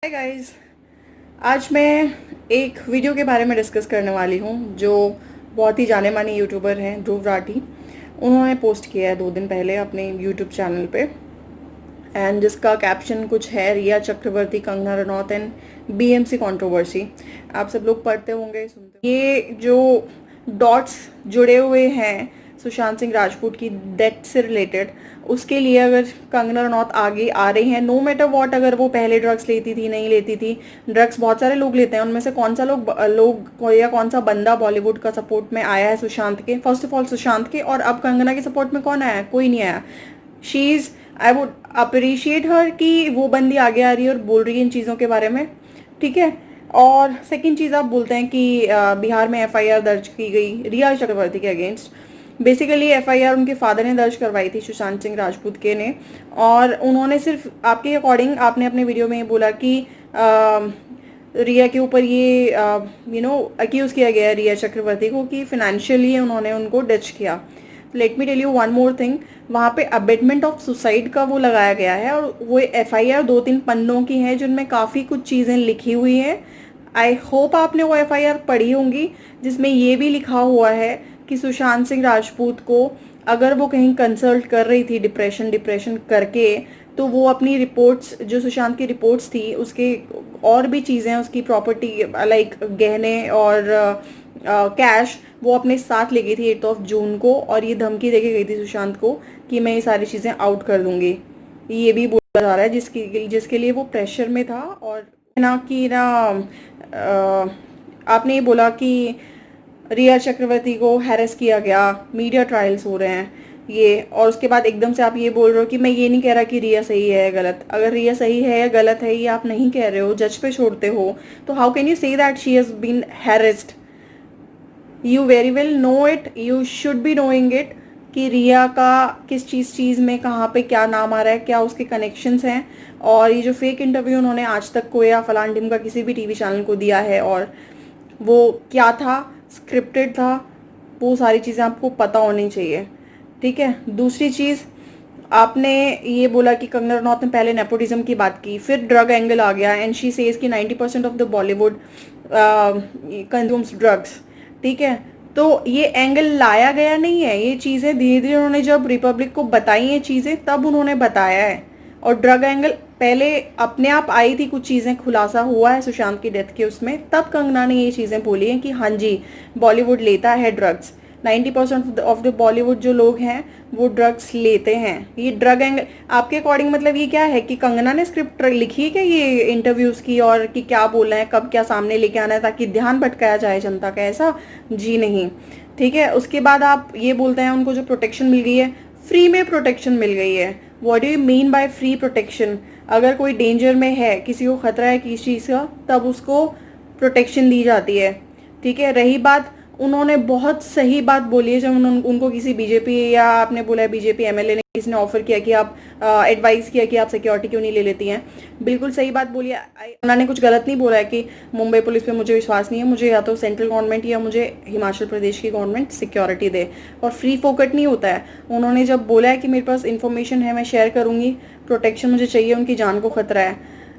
Hi guys, आज मैं एक वीडियो के बारे में डिस्कस करने वाली हूँ जो बहुत ही जाने माने यूट्यूबर हैं ध्रुव राठी। उन्होंने पोस्ट किया है 2 दिन पहले अपने यूट्यूब चैनल पे, एंड जिसका कैप्शन कुछ है Rhea Chakraborty Kangana Ranaut and BMC controversy. आप सब लोग पढ़ते होंगे, सुनते होंगे। ये जो डॉट्स जुड़े हुए हैं सुशांत सिंह राजपूत की डेथ से रिलेटेड, उसके लिए अगर कंगना रनौत आगे आ रही हैं, नो मैटर व्हाट, अगर वो पहले ड्रग्स लेती थी नहीं लेती थी, ड्रग्स बहुत सारे लोग लेते हैं, उनमें से कौन सा लोग या कौन सा बंदा बॉलीवुड का सपोर्ट में आया है सुशांत के, फर्स्ट ऑफ ऑल सुशांत के, और अब कंगना के सपोर्ट में कौन आया? कोई नहीं आया। She is, I would appreciate हर कि वो बंदी आगे आ रही है और बोल रही है इन चीज़ों के बारे में, ठीक है। और सेकंड चीज़, आप बोलते हैं कि बिहार में एफआईआर दर्ज की गई रिया चक्रवर्ती के अगेंस्ट। बेसिकली एफआईआर उनके फादर ने दर्ज करवाई थी, सुशांत सिंह राजपूत के ने, और उन्होंने सिर्फ आपके अकॉर्डिंग, आपने अपने वीडियो में ये बोला कि रिया के ऊपर ये अक्यूज़ किया गया है रिया चक्रवर्ती को कि फिनेंशियली उन्होंने उनको डिच किया। Let me tell you one more thing, वहाँ पे अबेटमेंट ऑफ सुसाइड का वो लगाया गया है, और वो एफआईआर 2-3 पन्नों की है जिनमें काफ़ी कुछ चीज़ें लिखी हुई हैं। आई होप आपने वो एफआईआर पढ़ी होंगी, जिसमें ये भी लिखा हुआ है कि सुशांत सिंह राजपूत को अगर वो कहीं कंसल्ट कर रही थी डिप्रेशन करके, तो वो अपनी रिपोर्ट्स, जो सुशांत की रिपोर्ट्स थी, उसके और भी चीज़ें, उसकी प्रॉपर्टी लाइक गहने और कैश, वो अपने साथ ले गई थी 8 जून को, और ये धमकी देके गई थी सुशांत को कि मैं ये सारी चीज़ें आउट कर दूंगी। ये भी बोला जा रहा है जिसके लिए वो प्रेशर में था। और आपने ये बोला कि रिया चक्रवर्ती को हैरेस किया गया, मीडिया ट्रायल्स हो रहे हैं ये, और उसके बाद एकदम से आप ये बोल रहे हो कि मैं ये नहीं कह रहा कि रिया सही है या गलत। अगर रिया सही है या गलत है ये आप नहीं कह रहे हो, जज पे छोड़ते हो, तो how can you say that she has been harassed? You very well know it, you should be knowing it कि रिया का किस चीज़ में कहाँ पे क्या नाम आ रहा है, क्या उसके कनेक्शंस हैं। और ये जो फेक इंटरव्यू उन्होंने आज तक को या फलान टीम का किसी भी टीवी चैनल को दिया है, और वो क्या था, स्क्रिप्टेड था, वो सारी चीज़ें आपको पता होनी चाहिए, ठीक है। दूसरी चीज़, आपने ये बोला कि कंगना रनौत ने पहले नेपोटिज्म की बात की, फिर ड्रग एंगल आ गया, एंड शी सेज कि 90% of the Bollywood consumes drugs, ठीक है। तो ये एंगल लाया गया नहीं है, ये चीज़ें धीरे धीरे उन्होंने जब रिपब्लिक को बताई ये चीज़ें तब उन्होंने बताया है। और ड्रग एंगल पहले अपने आप आई थी, कुछ चीज़ें खुलासा हुआ है सुशांत की डेथ के उसमें, तब कंगना ने ये चीज़ें बोली हैं कि हाँ जी बॉलीवुड लेता है ड्रग्स, 90% ऑफ द बॉलीवुड जो लोग हैं वो ड्रग्स लेते हैं। ये ड्रग एंगल आपके अकॉर्डिंग मतलब ये क्या है कि कंगना ने स्क्रिप्ट लिखी है क्या ये इंटरव्यूज़ की, और कि क्या बोलना है, कब क्या सामने लेके आना है ताकि ध्यान भटकाया जाए जनता का? ऐसा जी नहीं, ठीक है। उसके बाद आप ये बोलते हैं उनको जो प्रोटेक्शन मिल गई है, फ्री में प्रोटेक्शन मिल गई है। What do you mean by free protection? अगर कोई डेंजर में है, किसी को खतरा है किसी चीज़ का, तब उसको प्रोटेक्शन दी जाती है, ठीक है। रही बात, उन्होंने बहुत सही बात बोली है जब उनको किसी बीजेपी, या आपने बोला है बीजेपी एमएलए ने, किसी ने ऑफर किया कि आप एडवाइस किया कि आप सिक्योरिटी क्यों नहीं ले लेती हैं, बिल्कुल सही बात बोली है। उन्होंने कुछ गलत नहीं बोला है कि मुंबई पुलिस पे मुझे विश्वास नहीं है, मुझे या तो सेंट्रल गवर्नमेंट या मुझे हिमाचल प्रदेश की गवर्नमेंट सिक्योरिटी दे, और फ्री फोकट नहीं होता है। उन्होंने जब बोला है कि मेरे पास इन्फॉर्मेशन है मैं शेयर करूँगी, प्रोटेक्शन मुझे चाहिए, उनकी जान को खतरा है।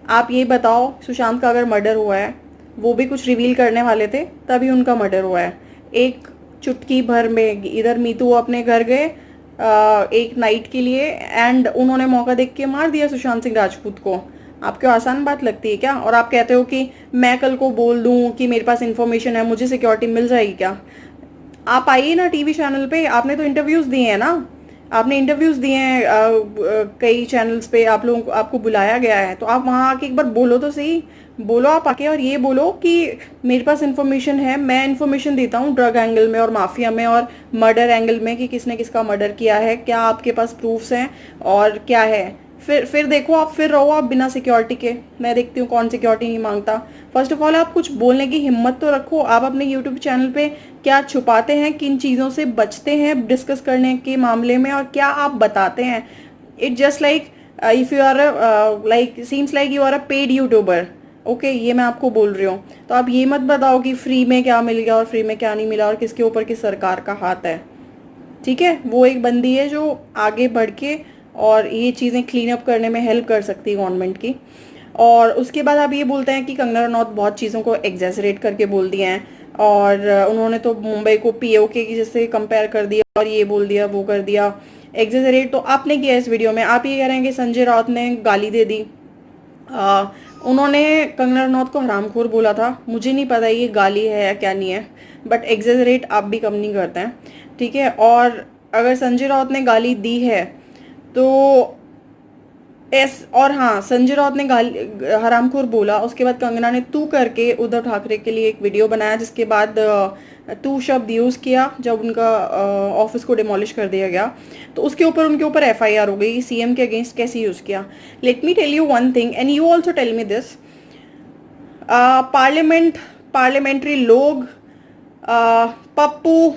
आप ये बताओ, सुशांत का अगर मर्डर हुआ है, वो भी कुछ रिवील करने वाले थे तभी उनका मर्डर हुआ है, एक चुटकी भर में। इधर मीतू अपने घर गए एक नाइट के लिए, एंड उन्होंने मौका देख के मार दिया सुशांत सिंह राजपूत को। आपको आसान बात लगती है क्या? और आप कहते हो कि मैं कल को बोल दूं कि मेरे पास इंफॉर्मेशन है, मुझे सिक्योरिटी मिल जाएगी क्या? आप आइए ना टीवी चैनल पे, आपने तो इंटरव्यूज़ दिए हैं ना, आपने इंटरव्यूज़ दिए हैं कई चैनल्स पे, आप लोगों को, आपको बुलाया गया है, तो आप वहाँ आके एक बार बोलो तो सही। बोलो आप आके, और ये बोलो कि मेरे पास इन्फॉर्मेशन है, मैं इन्फॉर्मेशन देता हूँ ड्रग एंगल में और माफिया में और मर्डर एंगल में कि किसने किसका मर्डर किया है, क्या आपके पास प्रूफ्स हैं और क्या है। फिर देखो आप, फिर रहो आप बिना सिक्योरिटी के, मैं देखती हूँ कौन सिक्योरिटी नहीं मांगता। फर्स्ट ऑफ ऑल आप कुछ बोलने की हिम्मत तो रखो। आप अपने यूट्यूब चैनल पे क्या छुपाते हैं, किन चीज़ों से बचते हैं डिस्कस करने के मामले में, और क्या आप बताते हैं? It just like if you are like seems like you are a paid YouTuber, okay, ये मैं आपको बोल रही हूँ। तो आप ये मत बताओ कि फ्री में क्या मिल गया और फ्री में क्या नहीं मिला और किसके ऊपर किस सरकार का हाथ है, ठीक है। वो एक बंदी है जो आगे बढ़ के और ये चीज़ें क्लीन अप करने में हेल्प कर सकती है गवर्नमेंट की। और उसके बाद आप ये बोलते हैं कि कंगना रनौत बहुत चीज़ों को एग्जैजरेट करके बोल दिए हैं, और उन्होंने तो मुंबई को पीओके की जैसे कंपेयर कर दिया और ये बोल दिया वो कर दिया। एग्जैजरेट तो आपने किया इस वीडियो में। आप ये कह रहे हैं कि संजय राउत ने गाली दे दी। उन्होंने कंगना रनौत को हरामखोर बोला था। मुझे नहीं पता ये गाली है या क्या नहीं है, बट एग्जैजरेट आप भी कम नहीं करते हैं, ठीक है। और अगर संजय राउत ने गाली दी है तो और हाँ, संजय राउत ने गाली हरामखोर बोला, उसके बाद कंगना ने तू करके उद्धव ठाकरे के लिए एक वीडियो बनाया, जिसके बाद तू शब्द यूज़ किया जब उनका ऑफिस को डिमोलिश कर दिया गया, तो उसके ऊपर उनके ऊपर एफआईआर हो गई। सीएम के अगेंस्ट कैसे यूज़ किया। Let me tell you one thing and you also tell me this. Parliamentary लोग, पप्पू,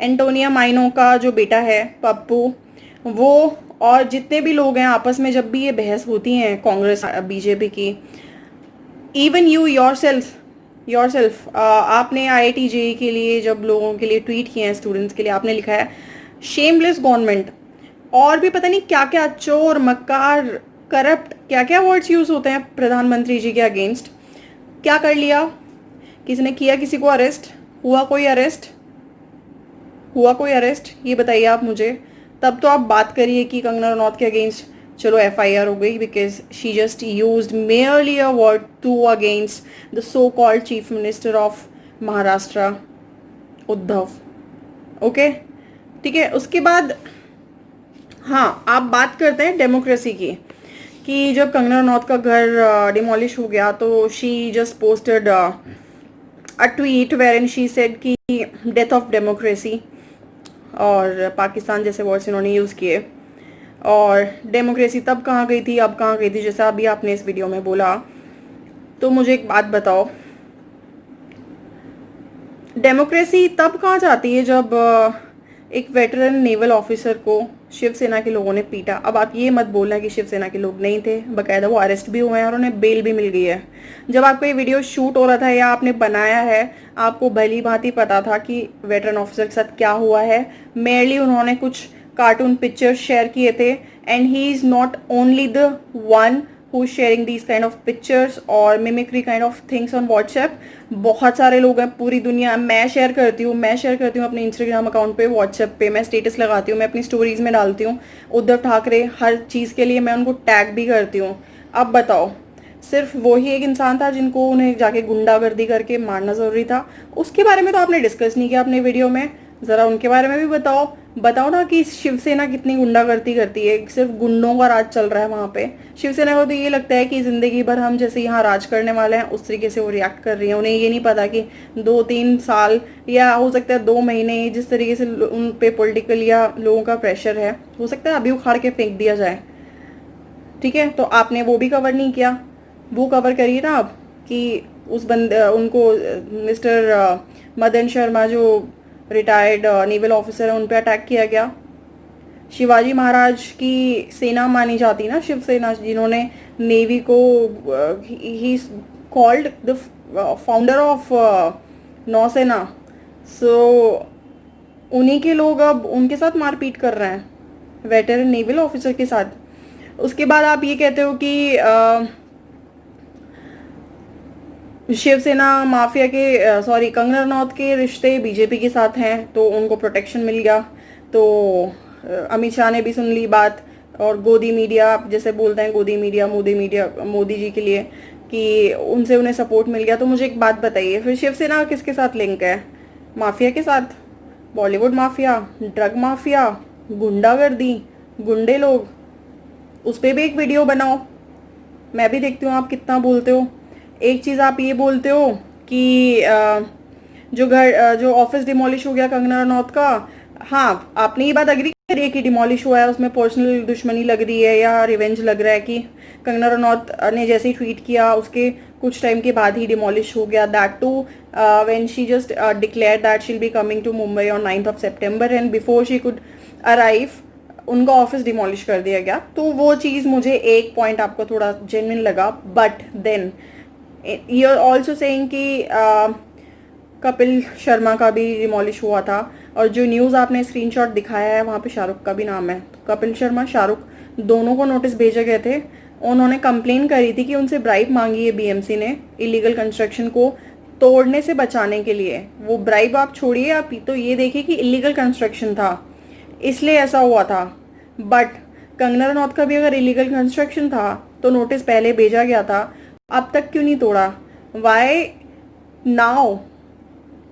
एंटोनिया माइनो का जो बेटा है पप्पू, वो और जितने भी लोग हैं आपस में जब भी ये बहस होती हैं कांग्रेस बीजेपी की, इवन यू योरसेल्फ आपने आईआईटी जेईई के लिए जब लोगों के लिए ट्वीट किए हैं, स्टूडेंट्स के लिए, आपने लिखा है शेमलेस गवर्नमेंट, और भी पता नहीं क्या क्या, चोर, मक्कार, करप्ट, क्या क्या वर्ड्स यूज होते हैं प्रधानमंत्री जी के अगेंस्ट। क्या कर लिया? किसी ने किया किसी को अरेस्ट? हुआ कोई अरेस्ट? हुआ कोई अरेस्ट? ये बताइए आप मुझे। तब तो आप बात करिए कि कंगना रनौत के अगेंस्ट चलो एफआईआर हो गई because she just used merely a word to against the so called chief minister of Maharashtra Uddhav. Okay, ठीक है। उसके बाद हाँ, आप बात करते हैं डेमोक्रेसी की, कि जब कंगना रनौत का घर डिमोलिश हो गया तो she just posted a tweet wherein she said सेड कि डेथ ऑफ डेमोक्रेसी, और पाकिस्तान जैसे वर्ड्स इन्होंने यूज़ किए। और डेमोक्रेसी तब कहाँ गई थी, अब कहाँ गई थी, जैसा अभी आपने इस वीडियो में बोला। तो मुझे एक बात बताओ, डेमोक्रेसी तब कहाँ जाती है जब एक वेटरन नेवल ऑफिसर को शिवसेना के लोगों ने पीटा। अब आप ये मत बोलना कि शिवसेना के लोग नहीं थे, बकायदा वो अरेस्ट भी हुए हैं और उन्हें बेल भी मिल गई है। जब आपका ये वीडियो शूट हो रहा था या आपने बनाया है, आपको भली भांति पता था कि वेटरन ऑफिसर के साथ क्या हुआ है। मेयरली उन्होंने कुछ कार्टून पिक्चर्स शेयर किए थे, and he is not only the one who is sharing these kind of pictures और mimicry kind of things on WhatsApp। बहुत सारे लोग हैं पूरी दुनिया। मैं शेयर करती हूँ अपने इंस्टाग्राम अकाउंट पे, व्हाट्सएप पे मैं स्टेटस लगाती हूँ, मैं अपनी स्टोरीज में डालती हूँ। उद्धव ठाकरे हर चीज़ के लिए मैं उनको टैग भी करती हूँ। अब बताओ, सिर्फ वही एक इंसान था जिनको उन्हें जाके गुंडागर्दी करके मारना ज़रूरी था? उसके बारे में तो आपने डिस्कस नहीं किया अपने वीडियो में। ज़रा उनके बारे में भी बताओ ना कि शिवसेना कितनी गुंडागर्दी करती है। सिर्फ गुंडों का राज चल रहा है वहाँ पे। शिवसेना को तो ये लगता है कि ज़िंदगी भर हम जैसे यहाँ राज करने वाले हैं, उस तरीके से वो रिएक्ट कर रही है। उन्हें ये नहीं पता कि 2-3 साल या हो सकता है 2 महीने जिस तरीके से उन पे पॉलिटिकल या लोगों का प्रेशर है, हो सकता है अभी उखाड़ के फेंक दिया जाए। ठीक है, तो आपने वो भी कवर नहीं किया। वो कवर करिए ना आप, कि उस उनको मिस्टर मदन शर्मा जो रिटायर्ड नेवल ऑफिसर है, उन पे अटैक किया गया। शिवाजी महाराज की सेना मानी जाती ना शिवसेना, जिन्होंने नेवी को, he called the founder of नौसेना। सो उन्हीं के लोग अब उनके साथ मारपीट कर रहे हैं, वेटरन नेवल ऑफिसर के साथ। उसके बाद आप ये कहते हो कि शिवसेना माफिया के, सॉरी, कंगना रनौत के रिश्ते बीजेपी के साथ हैं तो उनको प्रोटेक्शन मिल गया। तो अमित शाह ने भी सुन ली बात, और गोदी मीडिया, आप जैसे बोलते हैं गोदी मीडिया, मोदी जी के लिए, कि उनसे उन्हें सपोर्ट मिल गया। तो मुझे एक बात बताइए, फिर शिवसेना किसके साथ लिंक है? माफिया के साथ, बॉलीवुड माफिया, ड्रग माफिया, गुंडागर्दी, गुंडे लोग। उस पर भी एक वीडियो बनाओ, मैं भी देखती हूँ आप कितना बोलते हो। एक चीज़ आप ये बोलते हो कि जो ऑफिस डिमोलिश हो गया कंगना रनौत का, हाँ, आपने ये बात अग्री करी है कि डिमोलिश हुआ है, उसमें पर्सनल दुश्मनी लग रही है या रिवेंज लग रहा है कि कंगना रनौत ने जैसे ही ट्वीट किया उसके कुछ टाइम के बाद ही डिमोलिश हो गया। That too when she just declare that she will be coming to Mumbai on 9th of September and before she could arrive उनका ऑफिस डिमोलिश कर दिया गया। तो वो चीज़ मुझे एक पॉइंट आपको थोड़ा जेन्युइन लगा, but then you are also saying कि कपिल शर्मा का भी डिमोलिश हुआ था, और जो न्यूज़ आपने स्क्रीनशॉट दिखाया है वहाँ पे शाहरुख का भी नाम है। तो कपिल शर्मा, शाहरुख दोनों को नोटिस भेजे गए थे उन्होंने कंप्लेन करी थी कि उनसे ब्राइब मांगी है बीएमसी ने इलीगल कंस्ट्रक्शन को तोड़ने से बचाने के लिए। वो ब्राइब आप छोड़िए, आप तो ये देखिए कि इलीगल कंस्ट्रक्शन था इसलिए ऐसा हुआ था। बट कंगना रनौत का भी अगर इलीगल कंस्ट्रक्शन था तो नोटिस पहले भेजा गया था, अब तक क्यों नहीं तोड़ा? Why now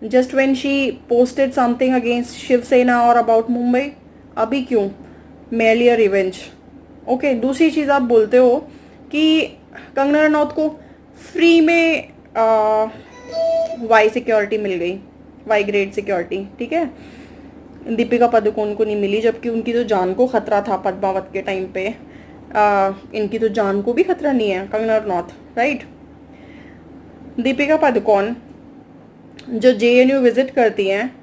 just when she posted something against Shiv Sena और अबाउट मुंबई? अभी क्यों? Merely a revenge. ओके, दूसरी चीज़ आप बोलते हो कि कंगना रनौत को फ्री में वाई सिक्योरिटी मिल गई, वाई ग्रेड सिक्योरिटी, ठीक है। दीपिका पादुकोण को नहीं मिली, जबकि उनकी तो जान को खतरा था पद्मावत के टाइम पे। इनकी तो जान को भी खतरा नहीं है, कंगना रनौत, राइट। दीपिका पादुकोण जो जेएनयू विजिट करती हैं,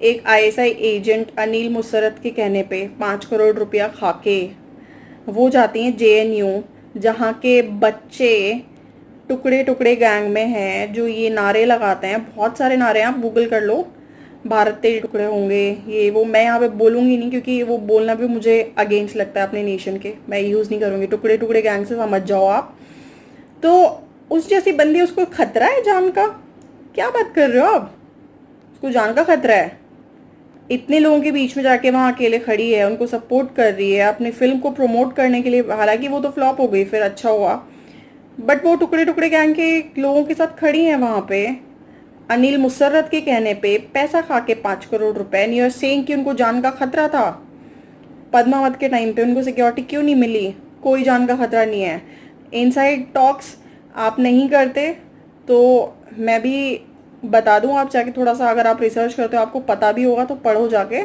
एक आईएसआई एजेंट अनिल मुसर्रत के कहने पे 5 करोड़ रुपया खाके वो जाती हैं जेएनयू, जहाँ के बच्चे टुकड़े टुकड़े गैंग में हैं, जो ये नारे लगाते हैं, बहुत सारे नारे हैं, आप गूगल कर लो, भारत तेरे टुकड़े होंगे, ये वो। मैं यहाँ पे बोलूँगी नहीं क्योंकि वो बोलना भी मुझे अगेंस्ट लगता है अपने नेशन के, मैं यूज़ नहीं करूँगी। टुकड़े टुकड़े गैंग से समझ जाओ आप। तो उस जैसी बंदी, उसको खतरा है जान का? क्या बात कर रहे हो आप? उसको जान का खतरा है? इतने लोगों के बीच में जाके वहाँ अकेले खड़ी है, उनको सपोर्ट कर रही है अपनी फिल्म को प्रमोट करने के लिए। हालांकि वो तो फ्लॉप हो गई, फिर अच्छा हुआ, बट वो टुकड़े टुकड़े गैंग के लोगों के साथ खड़ी हैं वहाँ पे। अनिल मुसर्रत के कहने पे पैसा खा के 5 करोड़ रुपए। एंड यू आर सेइंग कि उनको जान का खतरा था। पद्मावत के टाइम पे उनको सिक्योरिटी क्यों नहीं मिली? कोई जान का खतरा नहीं है। इनसाइड टॉक्स आप नहीं करते तो मैं भी बता दूं, आप जाके थोड़ा सा अगर आप रिसर्च करते हो आपको पता भी होगा, तो पढ़ो जाके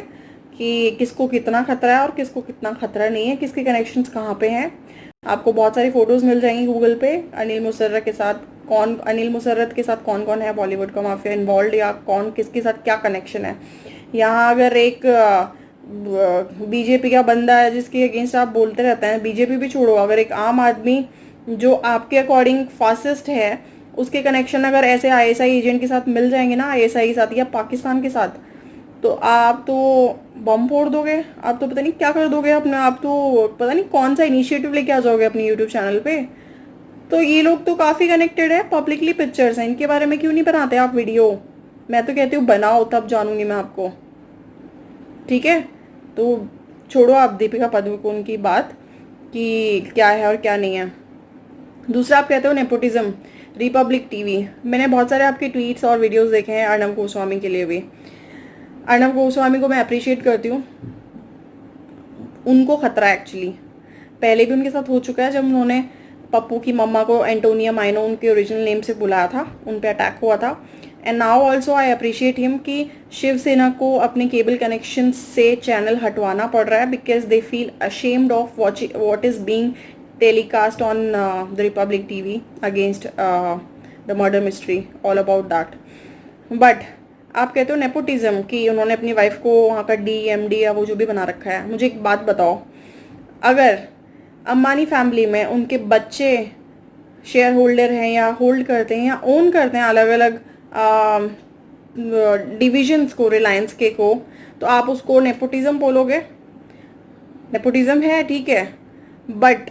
कि किसको कितना खतरा है और किसको कितना खतरा नहीं है, किसके कनेक्शंस कहाँ पे हैं। आपको बहुत सारी फोटोज़ मिल जाएंगी गूगल पे अनिल मुसर्रत के साथ। अनिल मुसर्रत के साथ कौन कौन है बॉलीवुड का माफिया इन्वॉल्व, या कौन किसके साथ क्या कनेक्शन है। यहाँ अगर एक बीजेपी का बंदा है जिसके अगेंस्ट आप बोलते रहते हैं, बीजेपी भी छोड़ो, अगर एक आम आदमी जो आपके अकॉर्डिंग फासिस्ट है, उसके कनेक्शन अगर ऐसे आईएसआई एजेंट के साथ मिल जाएंगे ना, आईएसआई के साथ या पाकिस्तान के साथ, तो आप तो बम फोड़ दोगे, आप तो पता नहीं क्या कर दोगे अपने, आप तो पता नहीं कौन सा इनिशिएटिव लेके आ जाओगे अपनी यूट्यूब चैनल पे। तो ये लोग तो काफ़ी कनेक्टेड है, पब्लिकली पिक्चर्स हैं, इनके बारे में क्यों नहीं बनाते आप वीडियो? मैं तो कहती हूँ बनाओ, तब जानूंगी मैं आपको, ठीक है। तो छोड़ो आप दीपिका पादुकोण की बात कि क्या है और क्या नहीं है। दूसरा, आप कहते हो नेपोटिज्म, रिपब्लिक टीवी। मैंने बहुत सारे आपके ट्वीट्स और वीडियोस देखे हैं अर्नब गोस्वामी के लिए भी। अर्नब गोस्वामी को मैं अप्रिशिएट करती हूँ, उनको खतरा एक्चुअली पहले भी उनके साथ हो चुका है, जब उन्होंने पप्पू की मम्मा को एंटोनिया माइनो उनके ओरिजिनल नेम से बुलाया था, उन पे अटैक हुआ था। And now also I appreciate him कि शिवसेना को अपने केबल कनेक्शन से चैनल हटवाना पड़ रहा है because they feel ashamed of what is being telecast on the Republic TV against the murder mystery, all about that. But आप कहते हो नेपोटिज्म कि उन्होंने अपनी वाइफ को वहाँ का डीएमडी या वो जो भी बना रखा है। मुझे एक बात बताओ, अगर अंबानी फैमिली में उनके बच्चे शेयर होल्डर हैं या होल्ड करते हैं या ओन करते हैं अलग अलग डिविजन्स को, रिलायंस के को, तो आप उसको नेपोटिज्म बोलोगे? नेपोटिज्म है, ठीक है, but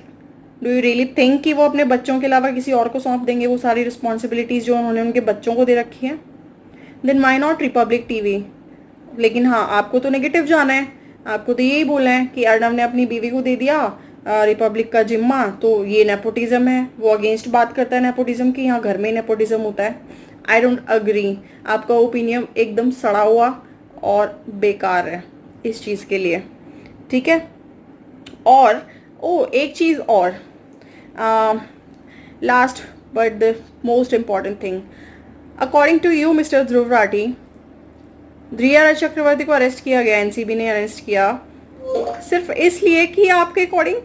do you really think कि वो अपने बच्चों के अलावा किसी और को सौंप देंगे वो सारी रिस्पॉन्सिबिलिटीज़ जो उन्होंने उनके बच्चों को दे रखी हैं? Then why not Republic TV? लेकिन हाँ, आपको तो नेगेटिव जाना है, आपको तो यही बोलना है कि अर्नब ने अपनी बीवी को दे दिया रिपब्लिक का जिम्मा, तो ये नेपोटिज्म है। वो अगेंस्ट बात करता है नेपोटिज्म की, यहाँ घर में ही नेपोटिज्म होता है। आई डोंट अग्री, आपका ओपिनियन एकदम सड़ा हुआ और बेकार है इस चीज़ के लिए, ठीक है। और एक चीज़ और, last but the most important thing, according to you mister Dhruv Rathee, Rhea Chakraborty को अरेस्ट किया गया, एनसीबी ने अरेस्ट किया सिर्फ इसलिए कि आपके अकॉर्डिंग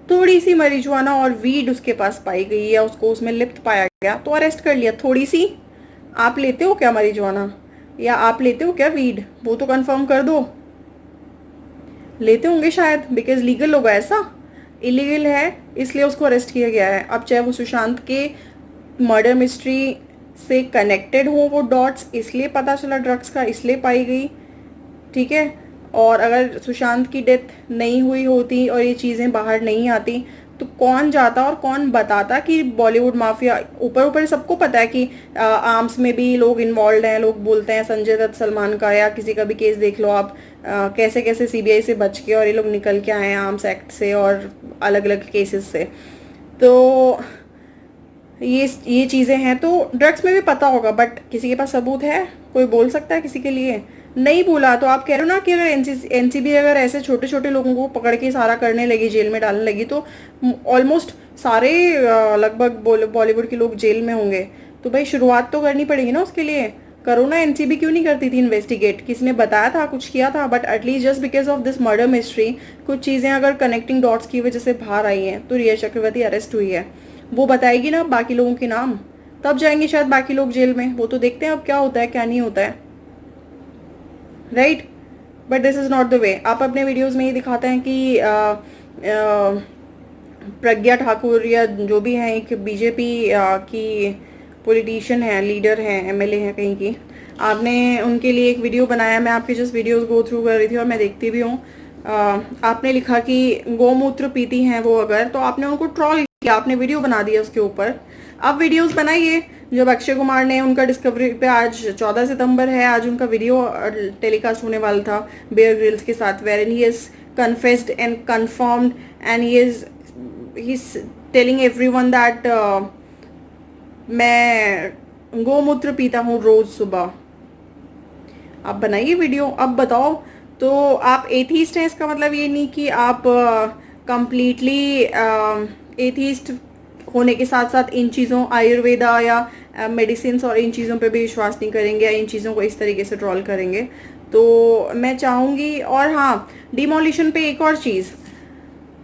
थोड़ी सी marijuana और वीड उसके पास पाई गई या उसको उसमें लिप्त पाया गया तो अरेस्ट कर लिया। थोड़ी सी, आप लेते हो क्या marijuana या आप लेते हो क्या वीड? वो तो कंफर्म कर दो। लेते होंगे शायद, बिकॉज लीगल होगा ऐसा? इलीगल है इसलिए उसको अरेस्ट किया गया है। अब चाहे वो सुशांत के मर्डर मिस्ट्री से कनेक्टेड हो वो डॉट्स, इसलिए पता चला ड्रग्स का, इसलिए पाई गई, ठीक है। और अगर सुशांत की डेथ नहीं हुई होती और ये चीज़ें बाहर नहीं आती तो कौन जाता और कौन बताता कि बॉलीवुड माफिया, ऊपर ऊपर सबको पता है कि आर्म्स में भी लोग इन्वॉल्व हैं, लोग बोलते हैं संजय दत्त सलमान का या किसी का भी केस देख लो आप, कैसे कैसे सीबीआई से बच के और ये लोग निकल के आए हैं आर्म्स एक्ट से और अलग अलग केसेस से। तो ये चीज़ें हैं, तो ड्रग्स में भी पता होगा, बट किसी के पास सबूत है? कोई बोल सकता है किसी के लिए? नहीं बोला तो आप कह रहे हो ना कि अगर एनसीबी अगर ऐसे छोटे छोटे लोगों को पकड़ के सारा करने लगी, जेल में डालने लगी, तो ऑलमोस्ट सारे लगभग बॉलीवुड के लोग जेल में होंगे। तो भाई शुरुआत तो करनी पड़ेगी ना उसके लिए। करो ना, एनसीबी क्यों नहीं करती थी इन्वेस्टिगेट? किसी ने बताया था, कुछ किया था? But at least just because of this murder mystery कुछ चीज़ें अगर कनेक्टिंग डॉट्स की वजह से बाहर आई हैं, तो रिया चक्रवर्ती अरेस्ट हुई है, वो बताएगी ना बाकी लोगों के नाम, तब जाएंगे शायद बाकी लोग जेल में। वो तो देखते हैं अब क्या होता है क्या नहीं होता है, right? But this is not the way. आप अपने वीडियोस में ये दिखाते हैं कि प्रज्ञा ठाकुर या जो भी हैं, एक बीजेपी की पॉलिटिशियन है, लीडर हैं, एमएलए हैं कहीं की, आपने उनके लिए एक वीडियो बनाया। मैं आपके जस्ट वीडियोस गो थ्रू कर रही थी और मैं देखती भी हूँ। आपने लिखा कि गौमूत्र पीती हैं वो अगर, तो आपने उनको ट्रोल किया, आपने वीडियो बना दिया उसके ऊपर। आप वीडियोस बनाइए। जब अक्षय कुमार ने उनका डिस्कवरी पे, आज 14 सितंबर है, आज उनका वीडियो टेलीकास्ट होने वाला था बेयर ग्रिल्स के साथ, where he is confessed and confirmed and he is telling everyone that मैं गौमूत्र पीता हूँ रोज सुबह। आप बनाइए वीडियो, अब बताओ। तो आप एथीस्ट हैं, इसका मतलब ये नहीं कि आप कंप्लीटली एथीस्ट होने के साथ साथ इन चीज़ों, आयुर्वेदा या मेडिसिन और इन चीज़ों पे भी विश्वास नहीं करेंगे या इन चीज़ों को इस तरीके से ट्रोल करेंगे। तो मैं चाहूँगी, और हाँ, डिमोलिशन पे एक और चीज़,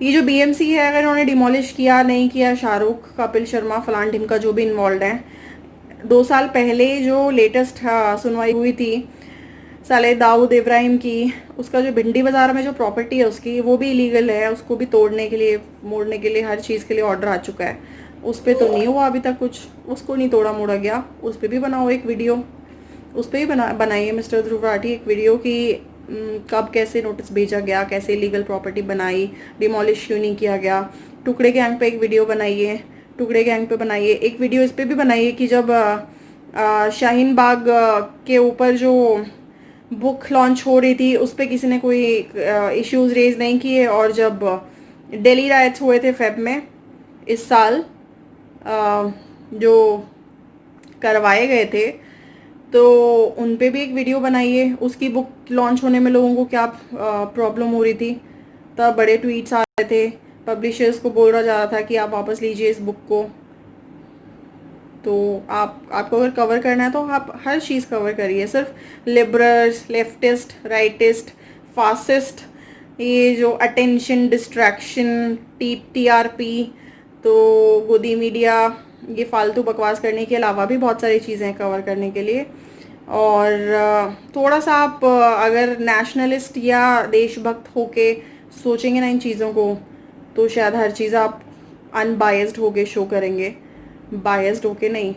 ये जो बीएमसी है, अगर उन्होंने डिमोलिश किया नहीं किया, शाहरुख, कपिल शर्मा, फलान ढिमका जो भी इन्वॉल्व हैं, 2 साल पहले जो लेटेस्ट सुनवाई हुई थी साले दाऊद इब्राहिम की, उसका जो भिंडी बाजार में जो प्रॉपर्टी है उसकी, वो भी इलीगल है, उसको भी तोड़ने के लिए, मोड़ने के लिए, हर चीज़ के लिए ऑर्डर आ चुका है। उस पर तो नहीं हुआ अभी तक कुछ, उसको नहीं तोड़ा मोड़ा गया। उस पर भी बनाओ एक वीडियो, उस पर भी बनाइए मिस्टर ध्रुव राठी एक वीडियो कि कब कैसे नोटिस भेजा गया, कैसे इलीगल प्रॉपर्टी बनाई, डिमोलिश क्यों नहीं किया गया। टुकड़े गैंग पे एक वीडियो बनाइए, टुकड़े गैंग पे बनाइए एक वीडियो, इस पर भी बनाइए कि जब शाहीन बाग के ऊपर जो बुक लॉन्च हो रही थी उस पर किसी ने कोई इश्यूज रेज नहीं किए, और जब दिल्ली राइट्स हुए थे फेब में इस साल, जो करवाए गए थे, तो उन पे भी एक वीडियो बनाइए। उसकी बुक लॉन्च होने में लोगों को क्या प्रॉब्लम हो रही थी, तब बड़े ट्वीट्स आ रहे थे, पब्लिशर्स को बोला जा रहा था कि आप वापस लीजिए इस बुक को। तो आपको अगर कवर करना है तो आप हर चीज़ कवर करिए, सिर्फ लिबरल्स, लेफ्टिस्ट, राइटिस्ट, फासिस्ट, ये जो अटेंशन, डिस्ट्रैक्शन, टीआरपी, तो गोदी मीडिया, ये फालतू बकवास करने के अलावा भी बहुत सारी चीज़ें हैं कवर करने के लिए। और थोड़ा सा आप अगर नेशनलिस्ट या देशभक्त होके सोचेंगे ना इन चीज़ों को, तो शायद हर चीज़ आप अनबायस्ड होके शो करेंगे, बायस्ड होके नहीं,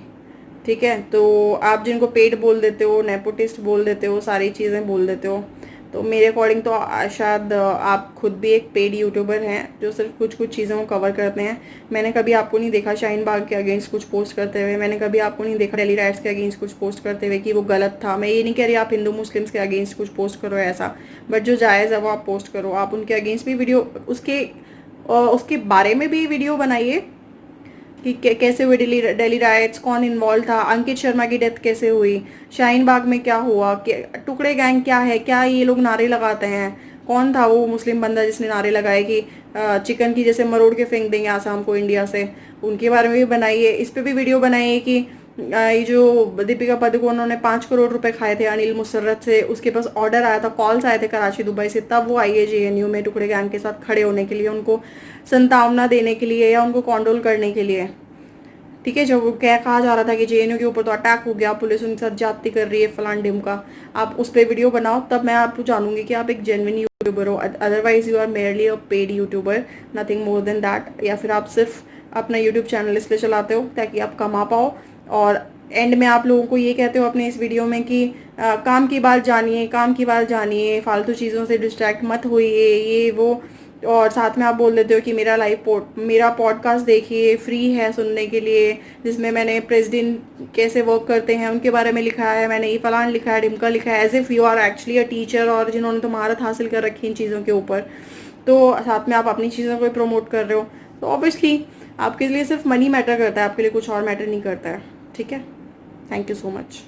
ठीक है? तो आप जिनको पेड बोल देते हो, नेपोटिस्ट बोल देते हो, सारी चीज़ें बोल देते हो, तो मेरे अकॉर्डिंग तो शायद आप खुद भी एक पेड यूट्यूबर हैं जो सिर्फ कुछ कुछ चीज़ों को कवर करते हैं। मैंने कभी आपको नहीं देखा शाहीन बाग के अगेंस्ट कुछ पोस्ट करते हुए, मैंने कभी आपको नहीं देखा दिल्ली राइट्स के अगेंस्ट कुछ पोस्ट करते हुए कि वो गलत था। मैं ये नहीं कह रही आप हिंदू मुस्लिम्स के अगेंस्ट कुछ पोस्ट करो ऐसा, बट जो जायज़ है वो आप पोस्ट करो। आप उनके अगेंस्ट भी वीडियो, उसके बारे में भी वीडियो बनाइए कि कैसे हुए दिल्ली राइट्स, कौन इन्वॉल्व था, अंकित शर्मा की डेथ कैसे हुई, शाहीन बाग में क्या हुआ, टुकड़े गैंग क्या है, क्या ये लोग नारे लगाते हैं, कौन था वो मुस्लिम बंदा जिसने नारे लगाए कि चिकन की जैसे मरोड़ के फेंक देंगे आसाम को इंडिया से, उनके बारे में भी बनाइए। इस पर भी वीडियो बनाइए कि ये जो दीपिका पादुकोण, उन्होंने 5 करोड़ रुपए खाए थे अनिल मुसर्रत से, उसके पास ऑर्डर आया था, कॉल्स आए थे कराची दुबई से, तब वो आई है जेएनयू में टुकड़े गैंग के साथ खड़े होने के लिए, उनको संतावना देने के लिए या उनको कॉन्डोल करने के लिए, ठीक है? जब क्या कहा जा रहा था कि जेएनयू के ऊपर तो अटैक हो गया, पुलिस उनके साथ जाती कर रही है, फलान ढिम का, आप उस पर वीडियो बनाओ, तब मैं आपको जानूंगी कि आप एक जेन्युइन यूट्यूबर हो। Otherwise you are merely a paid YouTuber, nothing more than that. या फिर आप सिर्फ अपना यूट्यूब चैनल इसलिए चलाते हो ताकि आप कमा पाओ, और एंड में आप लोगों को ये कहते हो अपने इस वीडियो में कि काम की बात जानिए, काम की बात जानिए, फालतू चीज़ों से डिस्ट्रैक्ट मत होइए, ये वो। और साथ में आप बोल देते हो कि मेरा पॉडकास्ट देखिए, फ्री है सुनने के लिए, जिसमें मैंने प्रेसिडेंट कैसे वर्क करते हैं उनके बारे में लिखा है, मैंने ये फलान लिखा है, ढिमका लिखा है, as if you are actually a teacher और जिन्होंने तो महारत हासिल कर रखी है इन चीज़ों के ऊपर। तो साथ में आप अपनी चीज़ों को प्रमोट कर रहे हो, तो ऑब्वियसली आपके लिए सिर्फ मनी मैटर करता है, आपके लिए कुछ और मैटर नहीं करता है। ठीक है, थैंक यू सो मच।